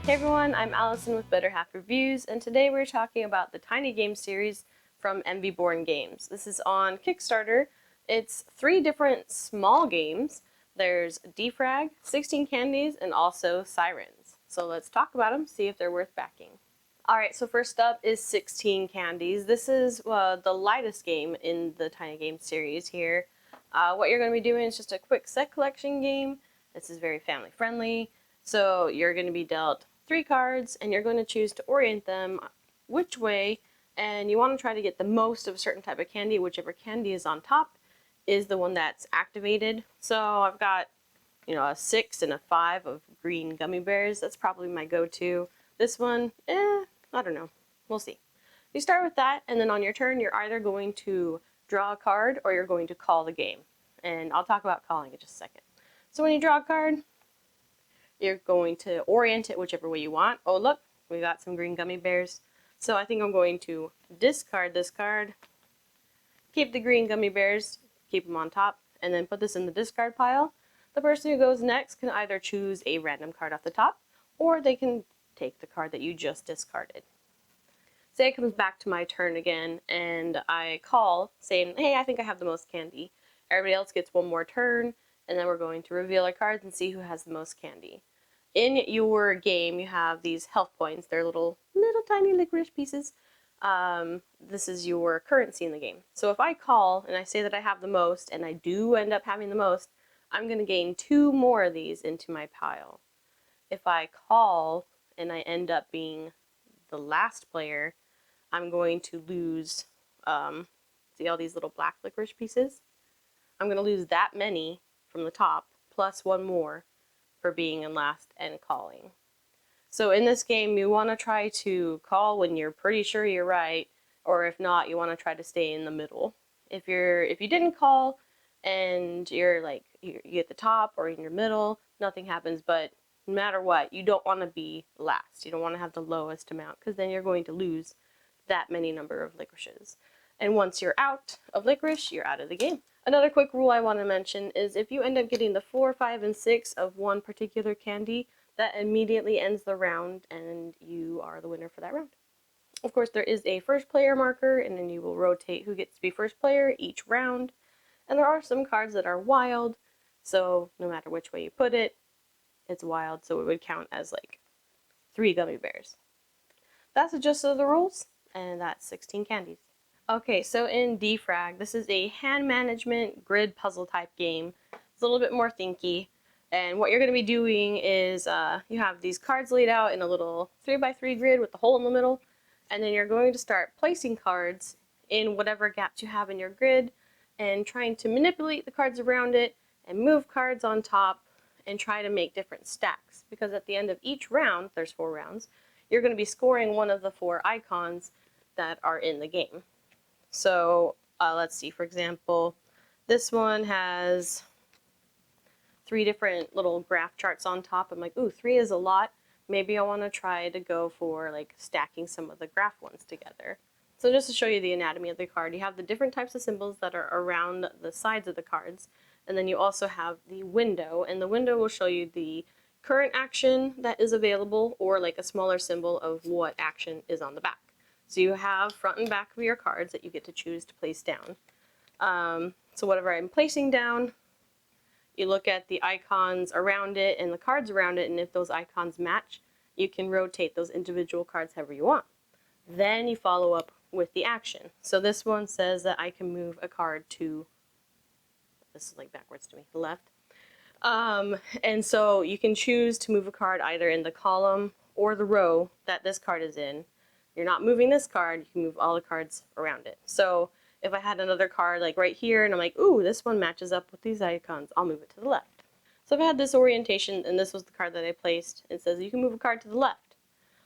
Hey everyone, I'm Allison with Better Half Reviews, and today we're talking about the Tiny Game series from Envy Born Games. This is on Kickstarter. It's 3 different small games. There's Defrag, 16 Candies, and also Sirens. So let's talk about them, see if they're worth backing. Alright, so first up is 16 Candies. This is the lightest game in the Tiny Game series here. What you're going to be doing is just a quick set collection game. This is very family friendly. So you're going to be dealt 3 cards and you're going to choose to orient them which way, and you want to try to get the most of a certain type of candy. Whichever candy is on top is the one that's activated. So I've got, a 6 and a 5 of green gummy bears. That's probably my go-to. This one, I don't know. We'll see. You start with that, and then on your turn you're either going to draw a card or you're going to call the game. And I'll talk about calling in just a second. So when you draw a card, you're going to orient it whichever way you want. Oh look, we got some green gummy bears. So I think I'm going to discard this card, keep the green gummy bears, keep them on top, and then put this in the discard pile. The person who goes next can either choose a random card off the top, or they can take the card that you just discarded. Say it comes back to my turn again, and I call saying, hey, I think I have the most candy. Everybody else gets one more turn, and then we're going to reveal our cards and see who has the most candy. In your game, you have these health points. They're little tiny licorice pieces. This is your currency in the game. So if I call and I say that I have the most, and I do end up having the most, I'm going to gain 2 more of these into my pile. If I call and I end up being the last player, I'm going to lose, see all these little black licorice pieces? I'm going to lose that many from the top, plus 1 more for being in last and calling. So in this game, you want to try to call when you're pretty sure you're right, or if not, you want to try to stay in the middle. If you didn't call and you're like you at the top or in your middle, nothing happens. But no matter what, you don't want to be last. You don't want to have the lowest amount, because then you're going to lose that many number of licorices. And once you're out of licorice, you're out of the game. Another quick rule I want to mention is if you end up getting the 4, 5, and 6 of one particular candy, that immediately ends the round and you are the winner for that round. Of course, there is a first player marker, and then you will rotate who gets to be first player each round. And there are some cards that are wild, so no matter which way you put it, it's wild, so it would count as like 3 gummy bears. That's the gist of the rules, and that's 16 candies. Okay, so in Defrag, this is a hand management grid puzzle type game. It's a little bit more thinky, and what you're going to be doing is you have these cards laid out in a little 3x3 grid with the hole in the middle, and then you're going to start placing cards in whatever gaps you have in your grid and trying to manipulate the cards around it and move cards on top and try to make different stacks, because at the end of each round, there's 4 rounds, you're going to be scoring one of the 4 icons that are in the game. So let's see, for example, this one has 3 different little graph charts on top. I'm like, ooh, 3 is a lot. Maybe I want to try to go for like stacking some of the graph ones together. So just to show you the anatomy of the card, you have the different types of symbols that are around the sides of the cards. And then you also have the window, and the window will show you the current action that is available, or like a smaller symbol of what action is on the back. So you have front and back of your cards that you get to choose to place down. So whatever I'm placing down, you look at the icons around it and the cards around it, and if those icons match, you can rotate those individual cards however you want. Then you follow up with the action. So this one says that I can move a card to, this is like backwards to me, the left. And so you can choose to move a card either in the column or the row that this card is in. You're not moving this card, you can move all the cards around it. So if I had another card like right here and I'm like, ooh, this one matches up with these icons, I'll move it to the left. So if I had this orientation and this was the card that I placed, it says you can move a card to the left.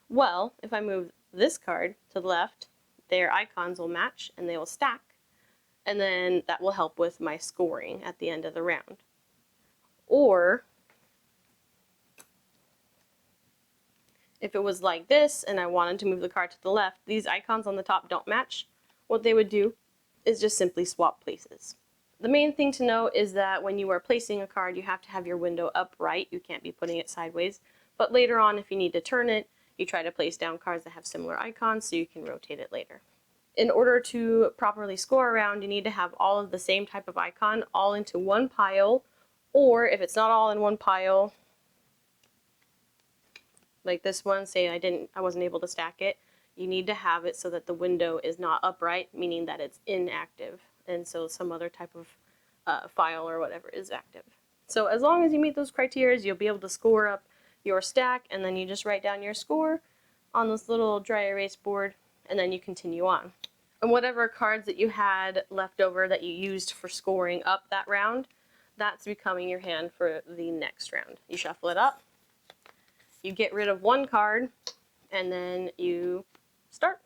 Well, if I move this card to the left, their icons will match and they will stack, and then that will help with my scoring at the end of the round. Or if it was like this and I wanted to move the card to the left, these icons on the top don't match, what they would do is just simply swap places. The main thing to know is that when you are placing a card, you have to have your window upright. You can't be putting it sideways, But later on, if you need to turn it, you try to place down cards that have similar icons so you can rotate it later. In order to properly score a round, you need to have all of the same type of icon all into one pile, or if it's not all in one pile, like this one, say I wasn't able to stack it, you need to have it so that the window is not upright, meaning that it's inactive, and so some other type of file or whatever is active. So as long as you meet those criteria, you'll be able to score up your stack, and then you just write down your score on this little dry erase board, and then you continue on. And whatever cards that you had left over that you used for scoring up that round, that's becoming your hand for the next round. You shuffle it up, you get rid of one card, and then you start.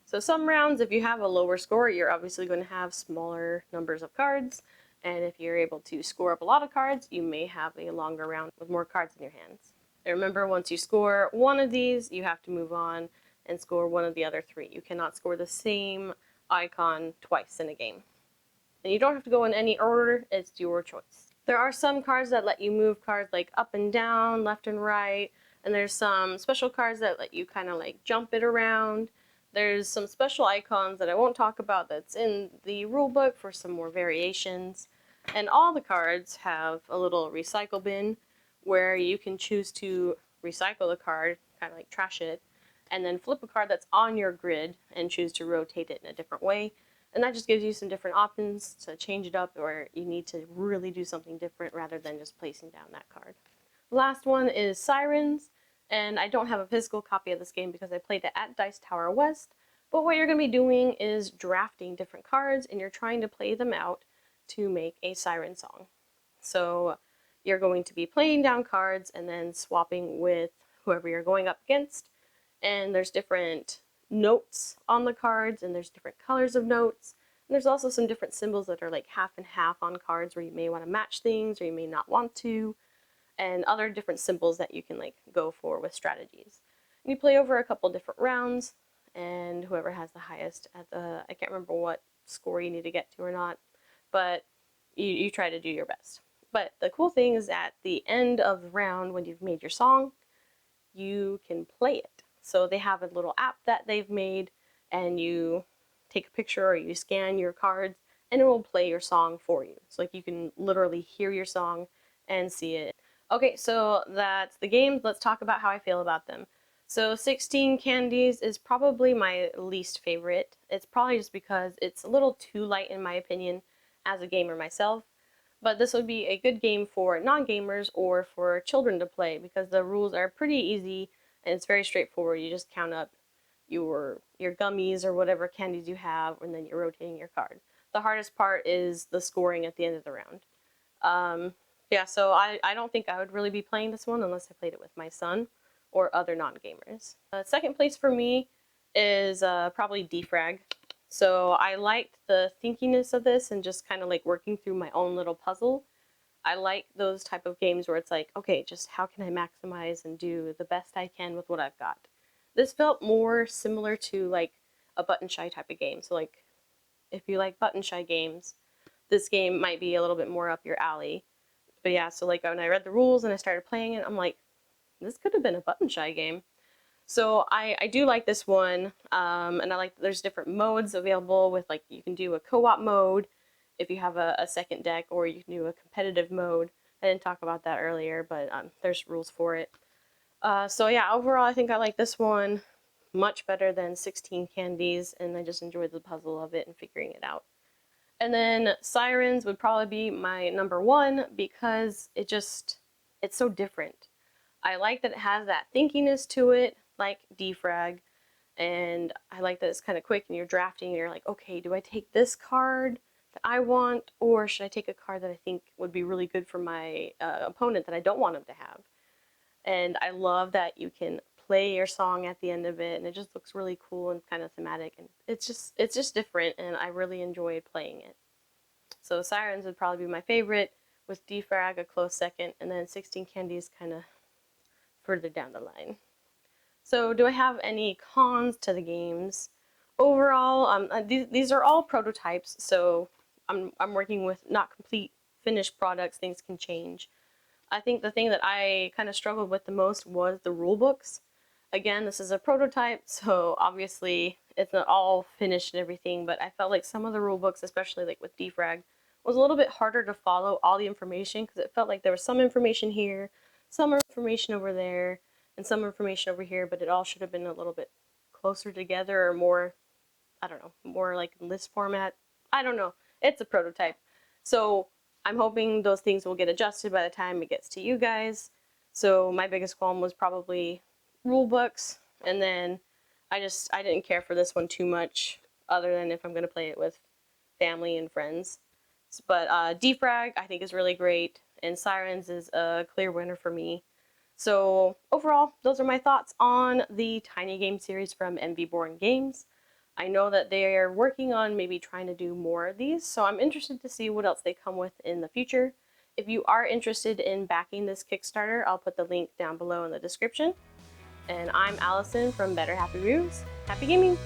So some rounds, if you have a lower score, you're obviously going to have smaller numbers of cards, and if you're able to score up a lot of cards, you may have a longer round with more cards in your hands. And remember, once you score one of these, you have to move on and score one of the other three. You cannot score the same icon twice in a game. And you don't have to go in any order, it's your choice. There are some cards that let you move cards like up and down, left and right, and there's some special cards that let you kind of like jump it around. There's some special icons that I won't talk about that's in the rulebook for some more variations. And all the cards have a little recycle bin where you can choose to recycle the card, kind of like trash it, and then flip a card that's on your grid and choose to rotate it in a different way. And that just gives you some different options to change it up, or you need to really do something different rather than just placing down that card. The last one is Sirens, and I don't have a physical copy of this game because I played it at Dice Tower West, but what you're going to be doing is drafting different cards, and you're trying to play them out to make a siren song. So you're going to be playing down cards and then swapping with whoever you're going up against, and there's different notes on the cards, and there's different colors of notes, and there's also some different symbols that are like half and half on cards where you may want to match things or you may not want to, and other different symbols that you can like go for with strategies. And you play over a couple different rounds, and whoever has the highest at the, I can't remember what score you need to get to or not, but you try to do your best. But the cool thing is at the end of the round, when you've made your song, you can play it. So they have a little app that they've made, and you take a picture or you scan your cards, and it will play your song for you. So like you can literally hear your song and see it. Okay, so that's the games. Let's talk about how I feel about them. So 16 Candies is probably my least favorite. It's probably just because it's a little too light in my opinion as a gamer myself. But this would be a good game for non-gamers or for children to play because the rules are pretty easy and it's very straightforward. You just count up your gummies or whatever candies you have, and then you're rotating your card. The hardest part is the scoring at the end of the round. Yeah, so I don't think I would really be playing this one unless I played it with my son or other non-gamers. Second place for me is probably Defrag. So I liked the thinkiness of this and just kind of like working through my own little puzzle. I like those type of games where it's like, okay, just how can I maximize and do the best I can with what I've got. This felt more similar to like a button shy type of game. So like if you like button shy games, this game might be a little bit more up your alley. But yeah, so like when I read the rules and I started playing it, I'm like, this could have been a button shy game. So I do like this one, and I like there's different modes available with like you can do a co-op mode if you have a second deck, or you can do a competitive mode. I didn't talk about that earlier, but there's rules for it. So yeah, overall I think I like this one much better than 16 Candies, and I just enjoyed the puzzle of it and figuring it out. And then Sirens would probably be my number one because it's so different. I like that it has that thinkiness to it, like Defrag, and I like that it's kind of quick and you're drafting and you're like, okay, do I take this card that I want, or should I take a card that I think would be really good for my opponent that I don't want him to have? And I love that you can play your song at the end of it, and it just looks really cool and kind of thematic, and it's just different, and I really enjoyed playing it. So Sirens would probably be my favorite, with Defrag a close second, and then 16 Candies kind of further down the line. So do I have any cons to the games? Overall, these are all prototypes, so I'm working with not complete finished products. Things can change. I think the thing that I kind of struggled with the most was the rule books. Again, this is a prototype, so obviously it's not all finished and everything, but I felt like some of the rule books, especially like with Defrag, was a little bit harder to follow all the information because it felt like there was some information here, some information over there, and some information over here, but it all should have been a little bit closer together or more, I don't know, more like list format. I don't know. It's a prototype. So I'm hoping those things will get adjusted by the time it gets to you guys. So my biggest qualm was probably rule books, and then I didn't care for this one too much, other than if I'm gonna play it with family and friends. But Defrag I think is really great, and Sirens is a clear winner for me. So overall, those are my thoughts on the tiny game series from MV Born Games. I know that they are working on maybe trying to do more of these, so I'm interested to see what else they come with in the future. If you are interested in backing this Kickstarter, I'll put the link down below in the description. And I'm Allison from Better Happy Reviews. Happy gaming!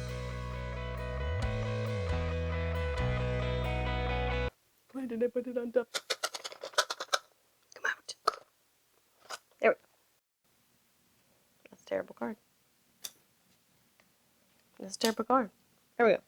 Why did I put it on top? Come out. There we go. That's a terrible card. That's a terrible card. There we go.